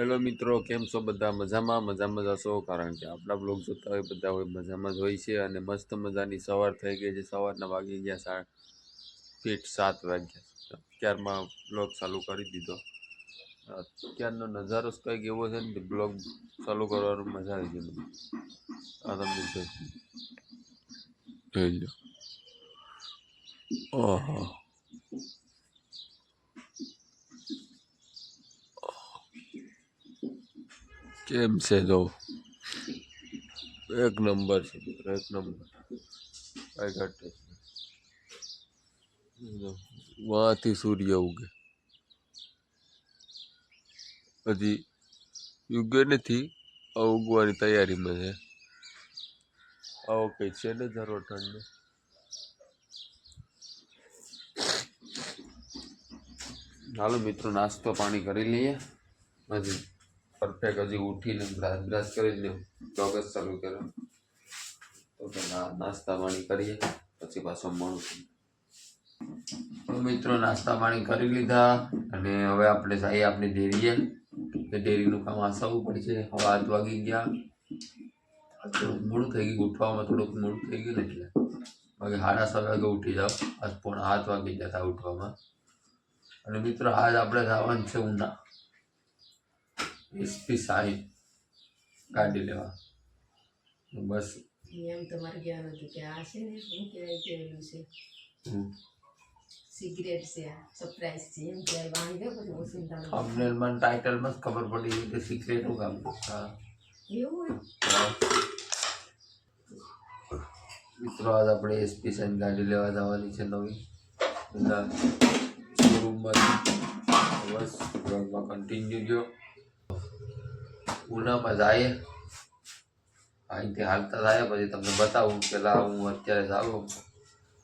Hello મિત્રો, કેમ છો બધા? મજામાં જશો, કારણ કે આપણા બ્લોગ જોતા હોય બધા હોય મજામાં જ હોય છે. અને મસ્ત મજાની સવાર થઈ ગઈ છે. સવારના વાગી ગયા 7 વાગ્યા. અત્યારમાં બ્લોગ ચાલુ કરી દીધો. અત્યારનો નજારો જ કંઈક એવો છે ને બ્લોગ ચાલુ કરવાનું મજા આવી ગઈ. આ તમને જોઈ લો. ઓહો, કેમ છે? જો એક નંબર છે મિત્રો, એક નંબર. કઈ ઘટે વાંથી સૂર્ય ઉગે, હજી ઉગે નથી, ઉગવાની તૈયારીમાં છે. આવો કઈ છે ને જરો ઠંડો. હાલો મિત્રો, નાસ્તો પાણી કરી લઈએ. હજી પરફેક્ટ હજી ઉઠીને બ્રશ કરીને બ્લોગ જ ચાલુ કર્યો. તો પેલા નાસ્તા પાણી કરીએ, પછી પાછો મળું. તો મિત્રો, નાસ્તા પાણી કરી લીધા અને હવે આપણે જઈએ આપણી ડેરીએ. ડેરીનું કામ આસાવવું પડશે. હવે 8 વાગી ગયા. મોડું થઈ ગયું ઉઠવામાં, થોડુંક મોડું થઈ ગયું ને એટલે બાકી 7:30 વાગે ઉઠી જાઓ. આજ 7:45 વાગી ગયા હતા ઉઠવામાં. અને મિત્રો, આજ આપણે જવાનું છે ઉના SP સાઈ ગાડી લેવા. બસ એમ તમારે કહેવાનું હતું કે આ છે ને શું કહેવાય ગયેલું છે, સિગરેટ છે, સરપ્રાઈઝ છે એમ કહેવાય. વાણી દે પછી ઓસિંતાનો થંબનેલમાં ટાઇટલમાં જ ખબર પડી કે સિક્રેટનું કામ. હા એવું મિત્રો, આજ આપણે SP સાઈ ગાડી લેવા જવાની છે નવી બધા શોરૂમમાં. બસ બ્લોગમાં કન્ટિન્યુ ગયો. ઉનામાં જાય અહીંથી હાલતા થાય પછી તમને બતાવું. પેલા હું અત્યારે જાઉં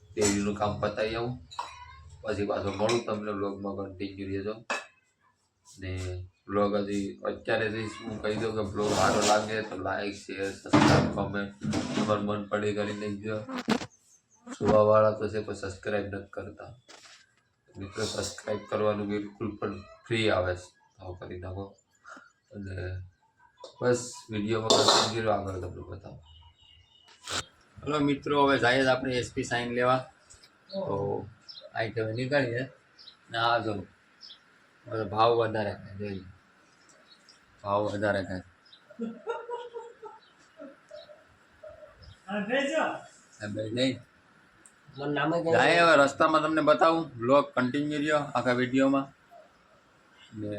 ડેરીનું કામ પતાવી આવું, પછી પાછો મળું તમને. બ્લોગમાં કન્ટિન્યુ રહેજો. ને બ્લોગ હજી અત્યારે હું કહી દઉં કે બ્લોગ સારો લાગે તો લાઈક શેર સબસ્ક્રાઈબ કોમેન્ટ તમારું મન પડે કરી નાખજો. જોવાવાળા તો છે પણ સબસ્ક્રાઈબ નથી કરતા મિત્રો. સબસ્ક્રાઈબ કરવાનું બિલકુલ પણ ફ્રી આવે છે, તો કરી નાખો. અને બસ વિડીયોમાં કન્ટિન્યુ આગળ તમને બતાવો. હલો મિત્રો, હવે જાય જ આપણે SP સાઈન લેવા. તો અહીં તમે નીકળીએ ને આ જો ભાવ વધારે ખાય, જોઈ ભાવ વધારે ખાય. જાય હવે રસ્તામાં તમને બતાવું. બ્લોગ કન્ટિન્યુ રહ્યો આખા વિડીયોમાં. ને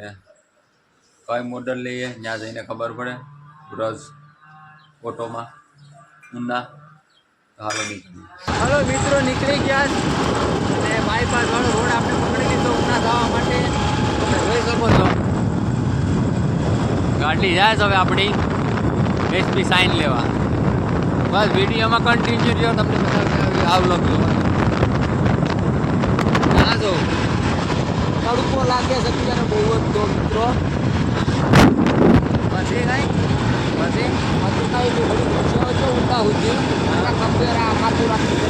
કઈ મોડલ લઈએ ત્યાં જઈને ખબર પડે. બ્રજ ઓટોમાં ઉના. હાલો નીકળી. હાલો મિત્રો, નીકળી ગયા અને બાયપાસ વાળો રોડ આપણે પકડી લીધો ઉના જવા માટે. તમે જોઈ શકો છો ગાડી જાય છે હવે આપણી SP સાઈન લેવા. બસ વિડીયોમાં કન્ટિન્યુ રહ્યો, તમને બતાવી આવલો ના જો તડકો લાગે છે અત્યારે બહુ જ. તો મિત્રો પછી કાંઈ ઊંડા સુધી ખબર આ માથું રાખી.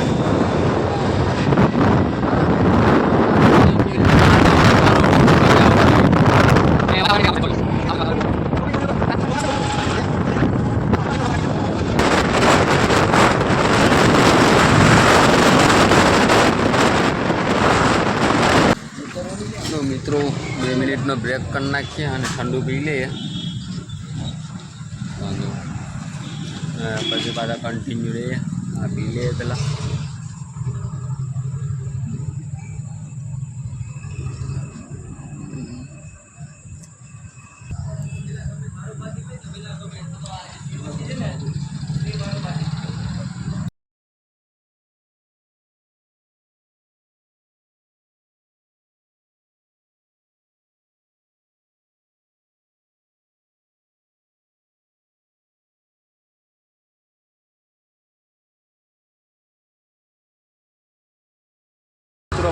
મિત્રો 2 મિનિટનો બ્રેક કરી નાખીએ અને ઠંડુ પી લઈએ. પછી પાછા કન્ટિન્યુ રહીએ. આ પી લઈએ પેલા.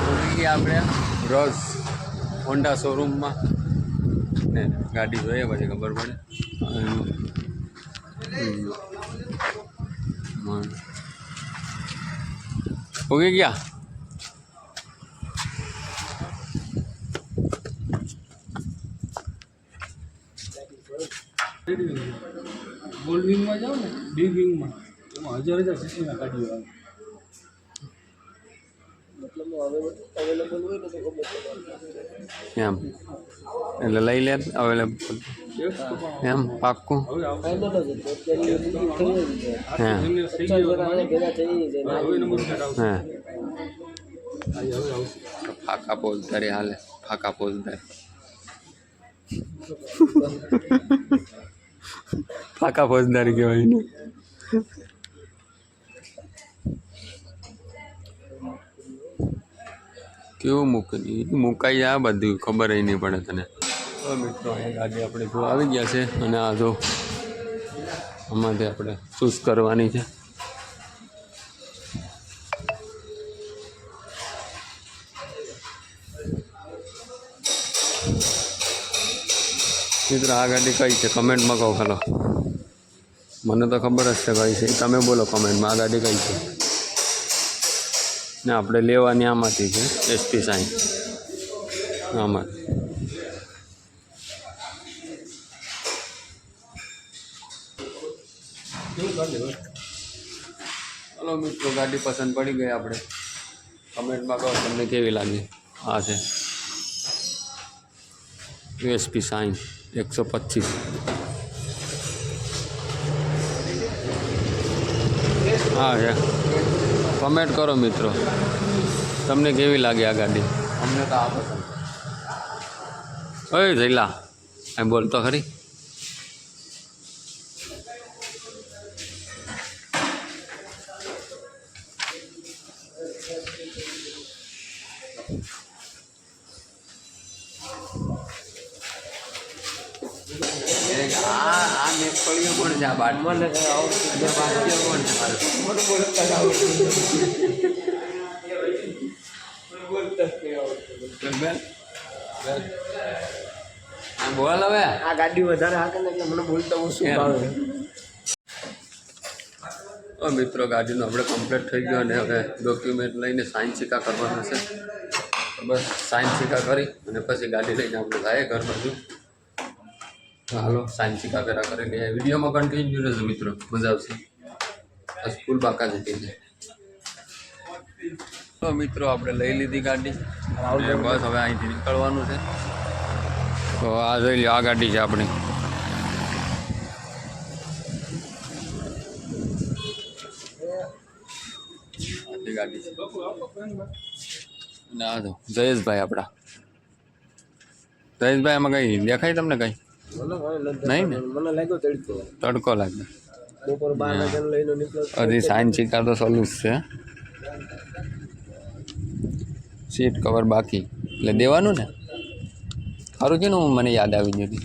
પહોંચી ગયા આપણે બ્રજ હોન્ડા શોરૂમમાં. ને ગાડી જોઈએ પછી ખબર પડે. પહોંચી ગયા. ગોલ્ડ વિંગમાં જાઓ ને બી વિંગમાં એમાં 1000 સીસીના ગાડીઓ આવે. મતલબ હવે અવેલેબલ હોય ને તો ખબર પડે એમ એટલે લઈ લે અવેલેબલ એમ પાક્કું હવે આવશે. હે થઈ ગયો હવે નંબર પ્લેટ આવશે. હે હવે આવશે. ફાકા પોઝદારી હાલે ફાકા પોઝદારી ફાકા પોઝદારી કહેવાય ને કેવું મુકાઈ જાય બધું ખબર નહીં પડે તને. તો મિત્રો એ ગાડી આપણે જો આવી ગયા છે અને આ જો આમાંથી આપણે ચૂઝ કરવાની છે. મિત્રો આ ગાડી કઈ છે કમેન્ટમાં કહો ખાલો. મને તો ખબર જ છે કઈ છે તમે બોલો કમેન્ટમાં આ ગાડી કઈ છે. ને આપણે લેવાની આમાંથી છે એસટી સાઈન આમાં. હલો મિત્રો ગાડી પસંદ પડી ગઈ આપણે કમેન્ટમાં કહો તમને કેવી લાગી. આ છે યુએસપી સાઈન 125. હા છે કમેન્ટ કરો મિત્રો તમને કેવી લાગી આ ગાડી. અમને તો આ પસંદ. ઓય જઈલા એમ બોલતો ખરી. આ નેપળીઓ પણ છે આ બાટ મને કોણ છે બોલ હવે આ ગાડી વધારે હાકે ને એટલે મને બોલતા ઓછું ભાવે. મિત્રો ગાડીનો આપણે કમ્પ્લીટ થઈ ગયો અને હવે ડોક્યુમેન્ટ લઈને સાઇન સિક્કા કરવાના છે. બસ સાઇન સિક્કા કરી અને પછી ગાડી લઈને આપણે જાય ઘર બાજુ. હાલો સાઇન સિક્કા કર્યા કરીને વિડીયોમાં કન્ટિન્યુ રહેજો મિત્રો મજા આવશે. સ્કૂલ બાકા જતી છે. તો મિત્રો આપણે લઈ લીધી ગાડી અને બસ હવે અહીંથી નીકળવાનું છે. તો આ જોઈ લો આ ગાડી છે આપણી. ગાડી છે ના તો જયેશભાઈ આપણા. જયેશભાઈ આમાં કઈ દેખાય તમને કઈ નહીં ને. મને લાગ્યો તડકો તડકો લાગે બપોર 12 વાગ્યાનો લઈને નીકળ્યો. હજી સાઈન સિક્કા તો સલુસ છે. સીટ કવર બાકી એટલે દેવાનું ને. સારું છે ને હું મને યાદ આવી જતી.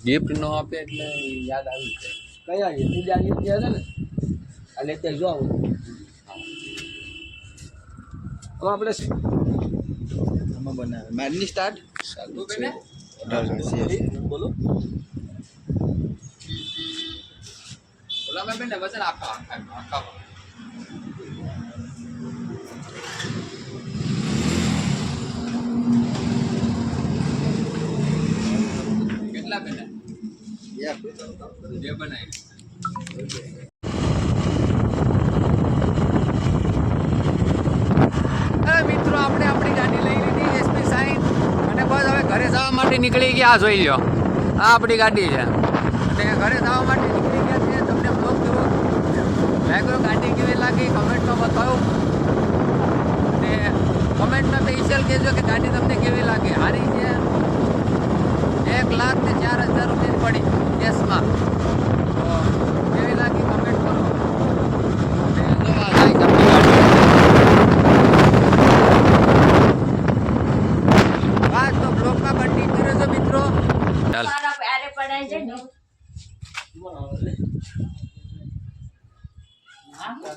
ગિફ્ટ ન આપે એટલે યાદ આવી જાય. કયા બીજા ગીત છે ને આ લેતે જો આવું હવે આપણે આમાં બનાવે મેડની સ્ટાર્ટ ચાલુ બેને બોલો બોલા મેં બેને વચન આખા આખા કેટલા બેને બે બનાવી. મિત્રો આપણે આપણી ગાડી લઈ લીધી એસપી સાઈન અને બસ હવે ઘરે જવા માટે નીકળી ગયા. આ જોઈ લો આ આપણી ગાડી છે અને ઘરે જવા માટે નીકળી ગયા છે. તમને બ્લોગ કેવો લાગ્યો ગાડી કેવી લાગી કમેન્ટમાં બતાવો અને કમેન્ટમાં સ્પેશિયલ કહેજો કે ગાડી તમને કેવી લાગી. હારી છે 1,04,000 રૂપિયા પડી કેસમાં. તો કેવી લાગી કમેન્ટ કરો.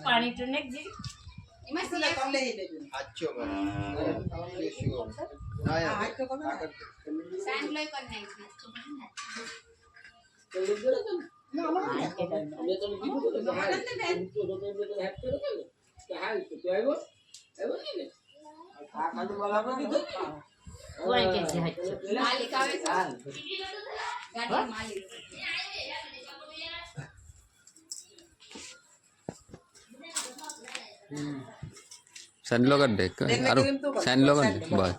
પાણી તો ને એમાં સિલા કમ લઈ લેજો આચો સાઈન લઈ કર નાખી કોઈ કે છે માલિક આવે છે ગાડી માલી સેન્ડલો કરી દે સારું સેન્ડલો કરી દે બસ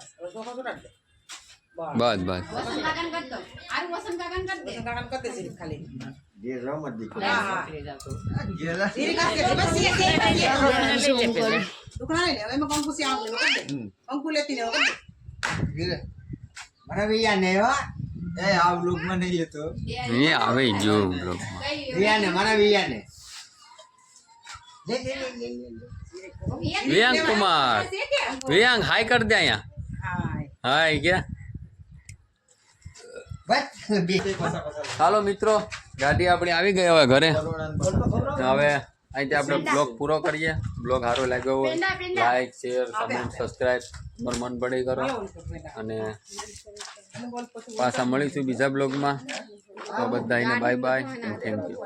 બસ બસ વસંત કાકાને કર દો આરું વસંત કાકાને કર દે મને ભૈયા ને એ આ બ્લોગ માં નહીં લેતો અહીંયા આવે જો બ્લોગમાં ભૈયા ને મને ભૈયા ને વિયાંગ કુમાર વિયાંગ હાય કર દે અહીંયા હાય ક્યાં હાલો મિત્રો ગાડી આપણી આવી ગઈ હવે ઘરે હવે અહીંથી આપણે બ્લોગ પૂરો કરીએ બ્લોગ સારો લાગ્યો હોય લાઈક શેર કમેન્ટ સબસ્ક્રાઈબ મન પડી કરો અને પાછા મળીશું બીજા બ્લોગમાં તો બધાને બાય બાય થેન્ક યુ